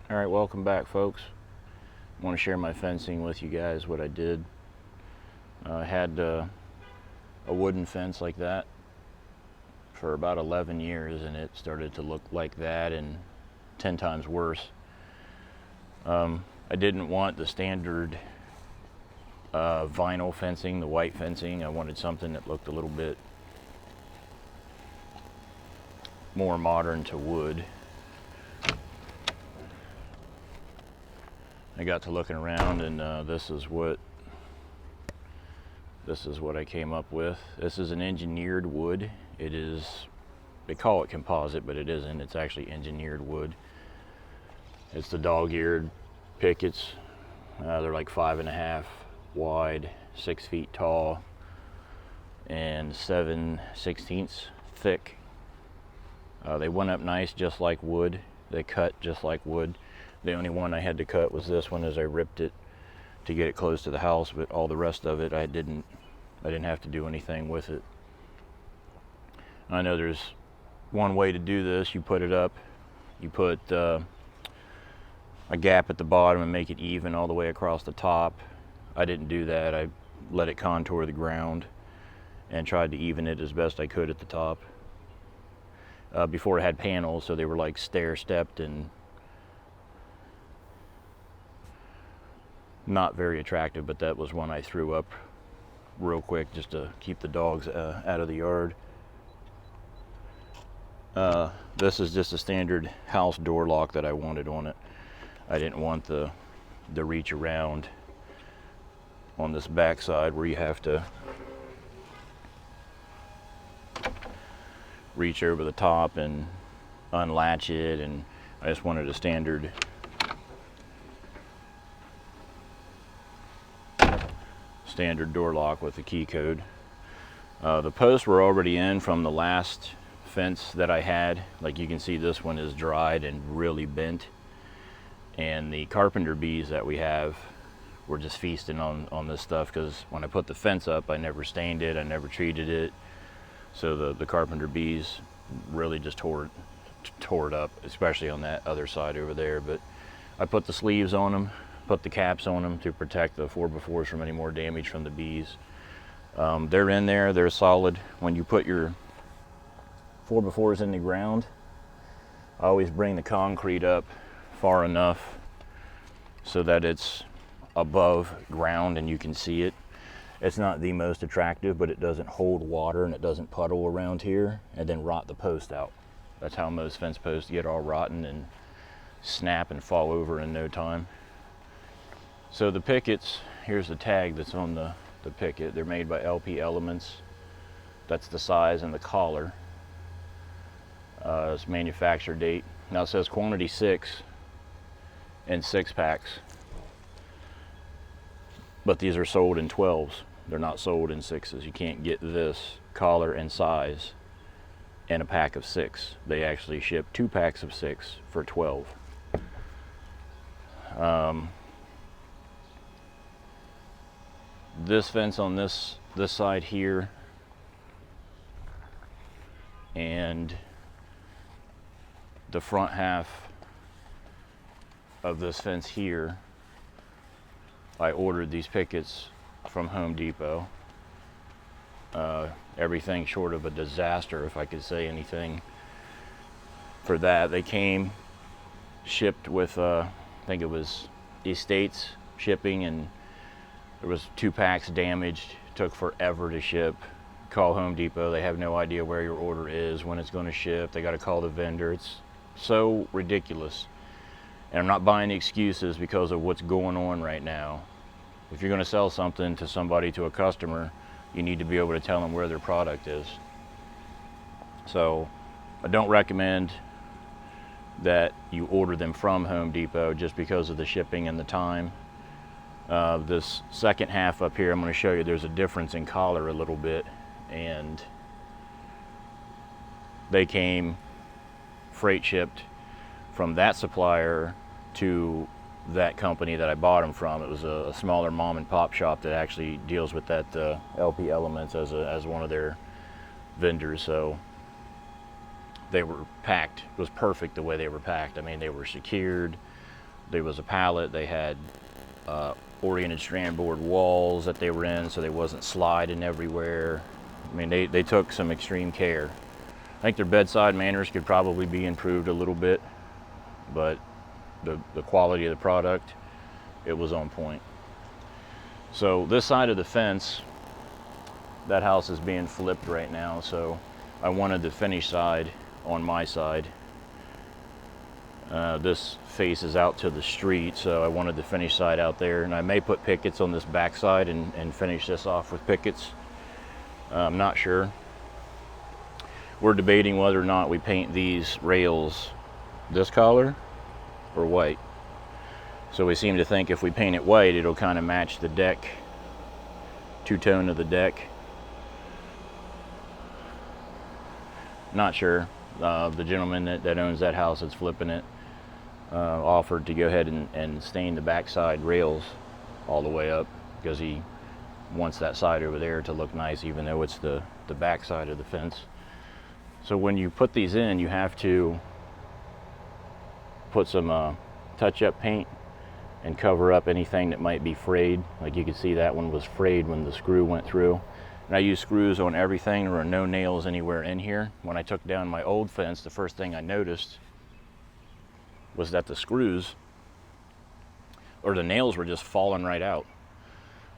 Alright, welcome back, folks. I want to share my fencing with you guys, what I did. I had a wooden fence like that for about 11 years, and it started to look like that and 10 times worse. I didn't want the standard vinyl fencing, the white fencing. I wanted something that looked a little bit more modern to wood. I got to looking around, and this is what I came up with. This is an engineered wood. It is, they call it composite, but it isn't. It's actually engineered wood. It's the dog-eared pickets. They're like 5.5 wide, 6 feet tall, and 7/16 thick. They went up nice, just like wood. They cut just like wood. The only one I had to cut was this one, as I ripped it to get it close to the house, but all the rest of it I didn't have to do anything with it. I know there's one way to do this. You put it up, you put a gap at the bottom and make it even all the way across the top. I didn't do that. I let it contour the ground and tried to even it as best I could at the top. Before it had panels, so they were like stair-stepped and not very attractive, but that was one I threw up real quick just to keep the dogs out of the yard. This is just a standard house door lock that I wanted on it. I didn't want the reach around on this back side where you have to reach over the top and unlatch it, and I just wanted a standard door lock with a key code. The posts were already in from the last fence that I had. Like you can see, this one is dried and really bent, and the carpenter bees that we have were just feasting on this stuff, because when I put the fence up, I never stained it, I never treated it, so the carpenter bees really just tore it up, especially on that other side over there. But I put the sleeves on them, put the caps on them to protect the 4x4s from any more damage from the bees. They're in there, they're solid. When you put your 4x4s in the ground, I always bring the concrete up far enough so that it's above ground and you can see it. It's not the most attractive, but it doesn't hold water and it doesn't puddle around here and then rot the post out. That's how most fence posts get all rotten and snap and fall over in no time. So the pickets, here's the tag that's on the picket. They're made by LP Elements. That's the size and the collar. It's manufacture date. Now it says quantity 6 in 6-packs. But these are sold in 12s. They're not sold in 6s. You can't get this collar and size in a pack of 6. They actually ship 2 packs of 6 for 12. This fence on this side here and the front half of this fence here, I ordered these pickets from Home Depot. Everything short of a disaster, if I could say anything for that. They came shipped with I think it was Estates shipping, and there was 2 packs damaged. Took forever to ship. Call Home Depot, they have no idea where your order is, when it's going to ship. They got to call the vendor. It's so ridiculous. And I'm not buying excuses because of what's going on right now. If you're going to sell something to somebody, to a customer, you need to be able to tell them where their product is. So I don't recommend that you order them from Home Depot just because of the shipping and the time. This second half up here, I'm going to show you, there's a difference in collar a little bit, and they came freight shipped from that supplier to that company that I bought them from. It was a smaller mom and pop shop that actually deals with that LP Elements as one of their vendors. So they were packed. It was perfect the way they were packed. I mean, they were secured. there was a pallet. They had oriented strand board walls that they were in, so they wasn't sliding everywhere. I mean, they took some extreme care. I think their bedside manners could probably be improved a little bit, but the quality of the product, it was on point. So this side of the fence, that house is being flipped right now, so I wanted the finished side on my side. This faces out to the street, so I wanted the finished side out there, and I may put pickets on this back side and finish this off with pickets. I'm not sure. We're debating whether or not we paint these rails this color or white. So we seem to think if we paint it white, it'll kind of match the deck, two-tone of the deck. Not sure. The gentleman that owns that house that's flipping it offered to go ahead and stain the backside rails all the way up, because he wants that side over there to look nice, even though it's the back side of the fence. So when you put these in, you have to put some touch-up paint and cover up anything that might be frayed. Like you can see that one was frayed when the screw went through. And I use screws on everything. There are no nails anywhere in here. When I took down my old fence, the first thing I noticed was that the screws, or the nails, were just falling right out.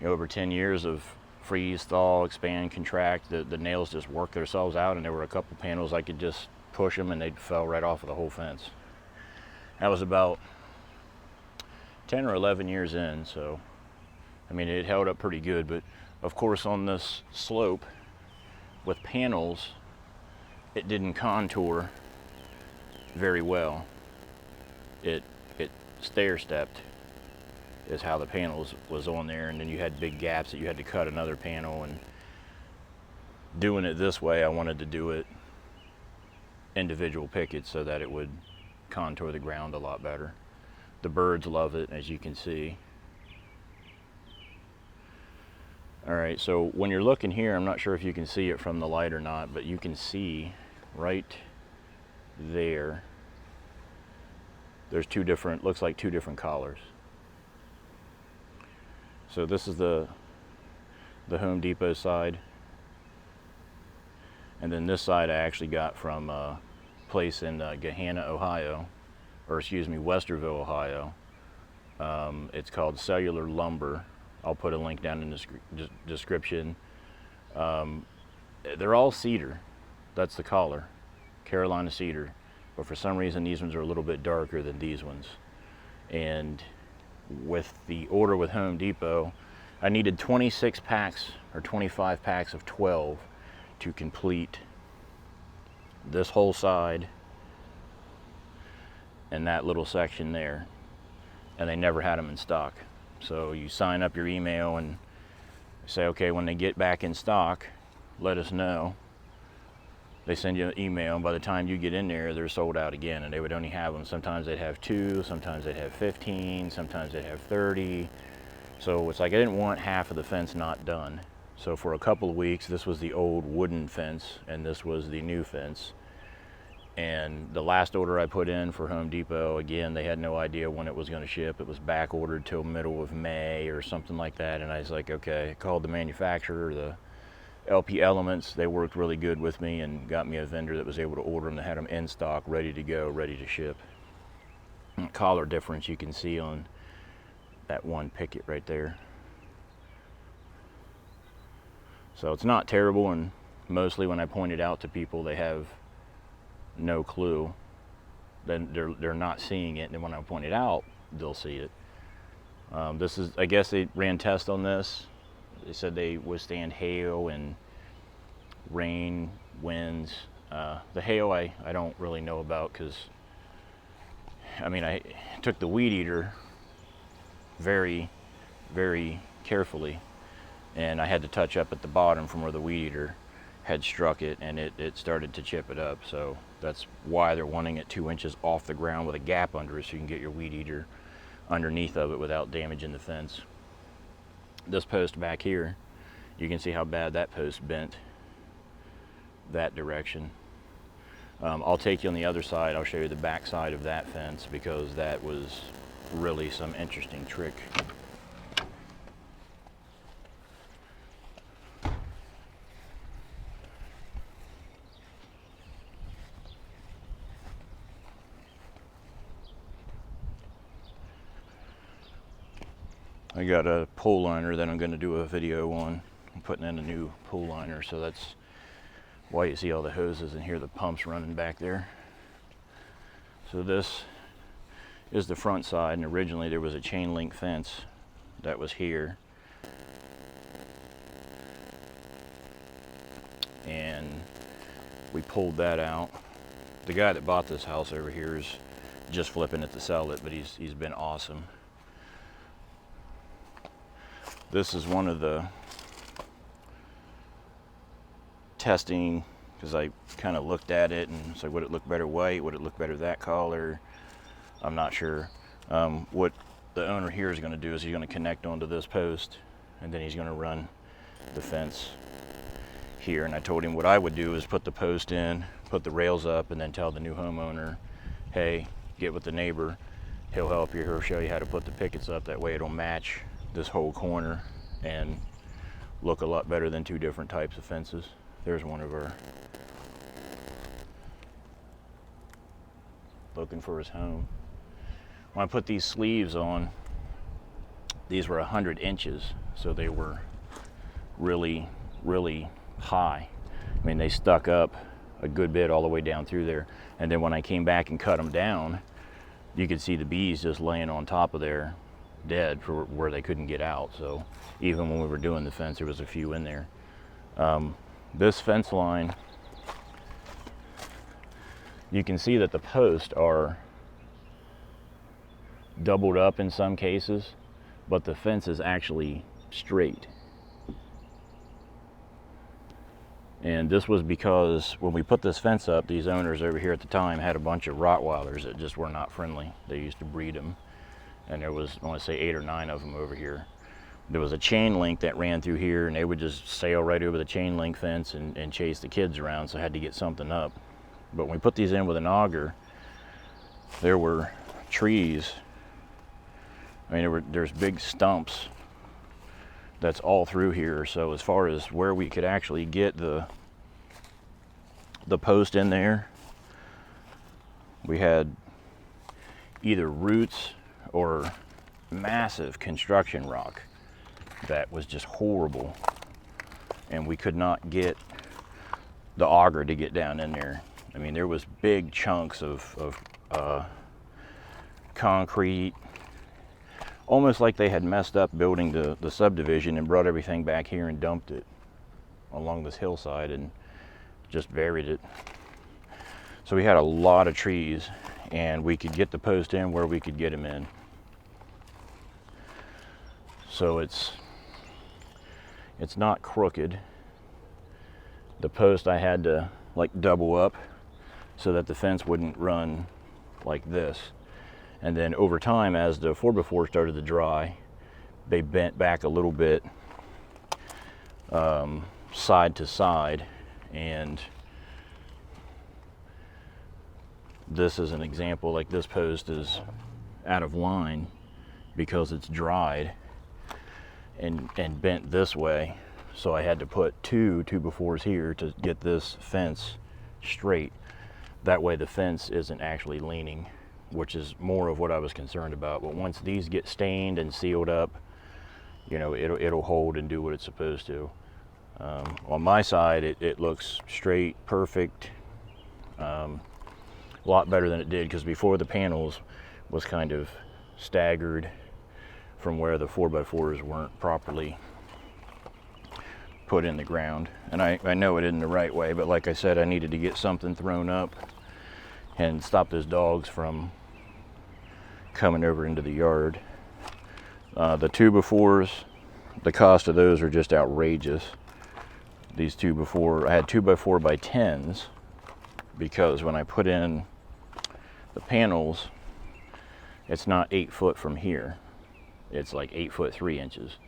You know, over 10 years of freeze, thaw, expand, contract, the nails just worked themselves out, and there were a couple panels I could just push them and they fell right off of the whole fence. That was about 10 or 11 years in, so I mean, it held up pretty good. But of course, on this slope with panels, it didn't contour very well. It stair-stepped is how the panels was on there, and then you had big gaps that you had to cut another panel. And doing it this way, I wanted to do it individual pickets so that it would contour the ground a lot better. The birds love it, as you can see. All right, so when you're looking here, I'm not sure if you can see it from the light or not, but you can see right there, there's two different, looks like two different collars. So this is the Home Depot side, and then this side I actually got from a place in Gahanna, Ohio, or excuse me, Westerville, Ohio. It's called Cellular Lumber. I'll put a link down in the description. They're all cedar. That's the collar, Carolina cedar. But for some reason, these ones are a little bit darker than these ones. And with the order with Home Depot, I needed 26 packs or 25 packs of 12 to complete this whole side and that little section there. And they never had them in stock. So you sign up your email and say, okay, when they get back in stock, let us know. They send you an email, and by the time you get in there, they're sold out again, and they would only have them. Sometimes they'd have 2, sometimes they'd have 15, sometimes they'd have 30. So it's like I didn't want half of the fence not done. So for a couple of weeks, this was the old wooden fence, and this was the new fence. And the last order I put in for Home Depot, again, they had no idea when it was going to ship. It was back ordered till middle of May or something like that. And I was like, okay, I called the manufacturer, the LP Elements. They worked really good with me and got me a vendor that was able to order them, that had them in stock, ready to go, ready to ship. Collar difference you can see on that one picket right there. So it's not terrible, and mostly when I point it out to people, they have no clue. Then they're not seeing it, and then when I point it out, they'll see it. This is, I guess they ran tests on this. They said they withstand hail and rain, winds. The hail I don't really know about, because I mean, I took the weed eater very, very carefully, and I had to touch up at the bottom from where the weed eater had struck it, and it started to chip it up. So that's why they're wanting it 2 inches off the ground with a gap under it, so you can get your weed eater underneath of it without damaging the fence. This post back here, you can see how bad that post bent that direction. I'll take you on the other side. I'll show you the back side of that fence, because that was really some interesting trick. I got a pole liner that I'm going to do a video on. I'm putting in a new pole liner, so that's why you see all the hoses and hear the pumps running back there. So this is the front side, and originally there was a chain link fence that was here, and we pulled that out. The guy that bought this house over here is just flipping it to sell it, but he's been awesome. This is one of the testing, because I kind of looked at it and said, would it look better white? Would it look better that color? I'm not sure. What the owner here is going to do is he's going to connect onto this post, and then he's going to run the fence here. And I told him what I would do is put the post in, put the rails up, and then tell the new homeowner, hey, get with the neighbor. He'll help you. He'll show you how to put the pickets up. That way it'll match this whole corner and look a lot better than two different types of fences. There's one of our looking for his home. When I put these sleeves on, these were 100 inches, so they were really, really high. I mean, they stuck up a good bit all the way down through there. And then when I came back and cut them down, you could see the bees just laying on top of there, dead, for where they couldn't get out. So even when we were doing the fence, there was a few in there. This fence line, you can see that the posts are doubled up in some cases, but the fence is actually straight. And this was because when we put this fence up, these owners over here at the time had a bunch of Rottweilers that just were not friendly. They used to breed them, and there was, I want to say, 8 or 9 of them over here. There was a chain link that ran through here, and they would just sail right over the chain link fence and chase the kids around, so I had to get something up. But when we put these in with an auger, there were trees. I mean, there's big stumps that's all through here. So as far as where we could actually get the post in there, we had either roots or massive construction rock that was just horrible, and we could not get the auger to get down in there. I mean, there was big chunks of concrete, almost like they had messed up building the subdivision and brought everything back here and dumped it along this hillside and just buried it. So we had a lot of trees, and we could get the post in where we could get them in. So it's not crooked. The post I had to like double up so that the fence wouldn't run like this. And then over time, as the 4x4 started to dry, they bent back a little bit side to side. And this is an example, like this post is out of line because it's dried and bent this way. So I had to put 2 2x4s here to get this fence straight. That way the fence isn't actually leaning, which is more of what I was concerned about. But once these get stained and sealed up, you know, it'll hold and do what it's supposed to. On my side, it looks straight, perfect, a lot better than it did, because before the panels was kind of staggered from where the 4x4s weren't properly put in the ground. And I know it isn't the right way, but like I said, I needed to get something thrown up and stop those dogs from coming over into the yard. The 2x4s, the cost of those are just outrageous. These 2x4, I had 2x4 by 10s, because when I put in the panels, it's not 8 foot from here. It's like 8 foot 3 inches,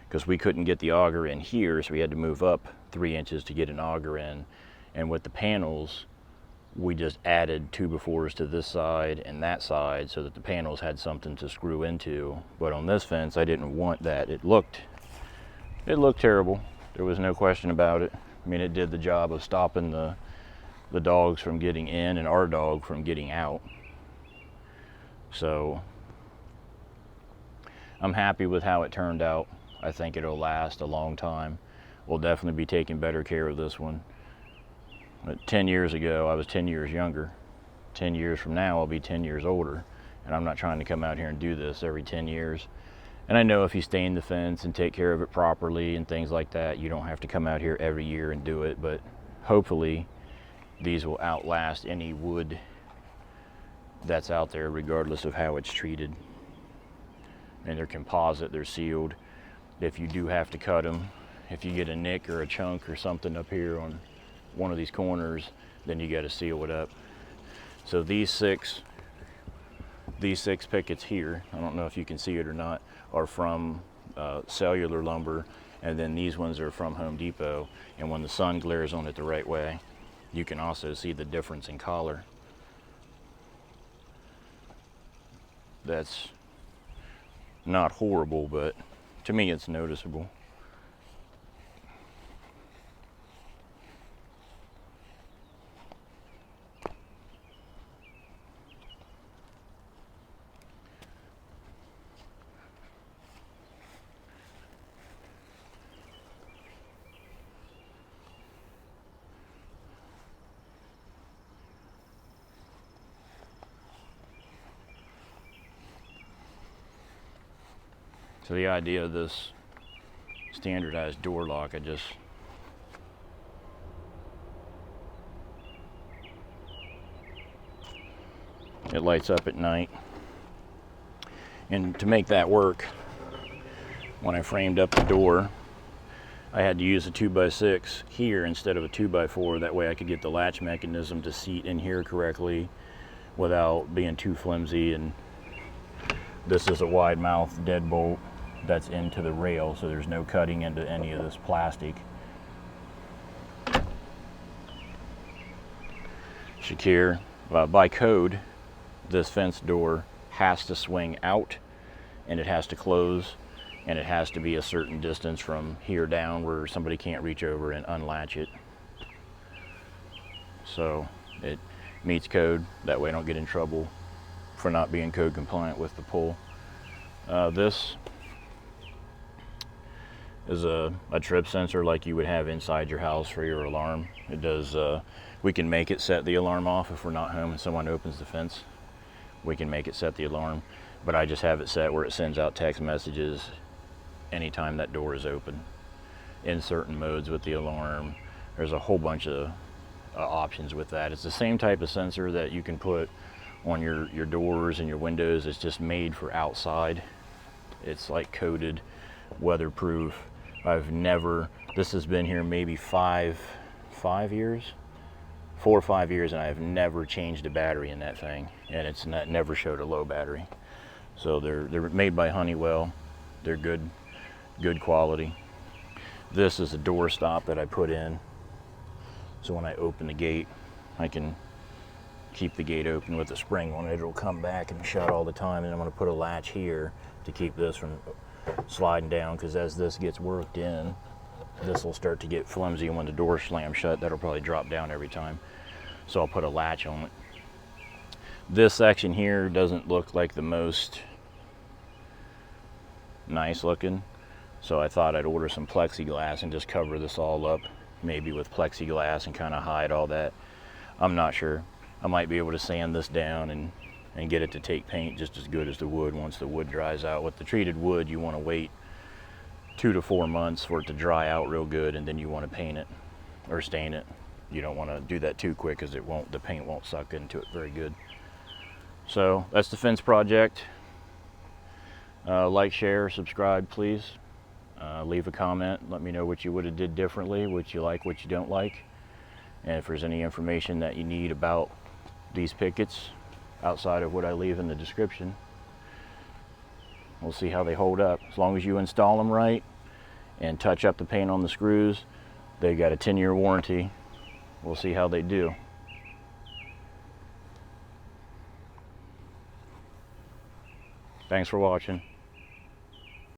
because we couldn't get the auger in here, so we had to move up 3 inches to get an auger in. And with the panels, we just added 2x4s to this side and that side so that the panels had something to screw into. But on this fence, I didn't want that. It looked terrible. There was no question about it. I mean, it did the job of stopping the dogs from getting in and our dog from getting out. So I'm happy with how it turned out. I think it'll last a long time. We'll definitely be taking better care of this one. But 10 years ago, I was 10 years younger. 10 years from now, I'll be 10 years older. And I'm not trying to come out here and do this every 10 years. And I know if you stain the fence and take care of it properly and things like that, you don't have to come out here every year and do it. But hopefully, these will outlast any wood that's out there, regardless of how it's treated. And they're composite, they're sealed. If you do have to cut them, if you get a nick or a chunk or something up here on one of these corners, then you got to seal it up. So these six pickets here, I don't know if you can see it or not, are from cellular lumber, and then these ones are from Home Depot. And when the sun glares on it the right way, you can also see the difference in color. That's not horrible, but to me it's noticeable. So the idea of this standardized door lock, it lights up at night. And to make that work, when I framed up the door, I had to use a 2x6 here instead of a 2x4. That way I could get the latch mechanism to seat in here correctly without being too flimsy. And this is a wide mouth deadbolt that's into the rail, so there's no cutting into any of this plastic. Secure. By code, this fence door has to swing out, and it has to close, and it has to be a certain distance from here down where somebody can't reach over and unlatch it. So it meets code. That way I don't get in trouble for not being code compliant with the pull. This is a trip sensor like you would have inside your house for your alarm. It does, we can make it set the alarm off if we're not home and someone opens the fence. We can make it set the alarm, but I just have it set where it sends out text messages anytime that door is open in certain modes with the alarm. There's a whole bunch of options with that. It's the same type of sensor that you can put on your doors and your windows. It's just made for outside. It's like coated, weatherproof. This has been here maybe 4 or 5 years, and I've never changed a battery in that thing, and it's never showed a low battery. So they're made by Honeywell. They're good quality. This is a door stop that I put in, so when I open the gate, I can keep the gate open with the spring on it. It'll come back and shut all the time, and I'm going to put a latch here to keep this from sliding down, because as this gets worked in, this will start to get flimsy, and when the door slams shut, that'll probably drop down every time. So I'll put a latch on it. This section here doesn't look like the most nice looking, so I thought I'd order some plexiglass and just cover this all up, maybe with plexiglass, and kind of hide all that. I'm not sure. I might be able to sand this down and get it to take paint just as good as the wood once the wood dries out. With the treated wood, you want to wait 2 to 4 months for it to dry out real good, and then you want to paint it or stain it. You don't want to do that too quick, because the paint won't suck into it very good. So that's the fence project. Like, share, subscribe, please. Leave a comment. Let me know what you would have did differently, what you like, what you don't like. And if there's any information that you need about these pickets outside of what I leave in the description, we'll see how they hold up. As long as you install them right and touch up the paint on the screws, they've got a 10-year warranty. We'll see how they do. Thanks for watching.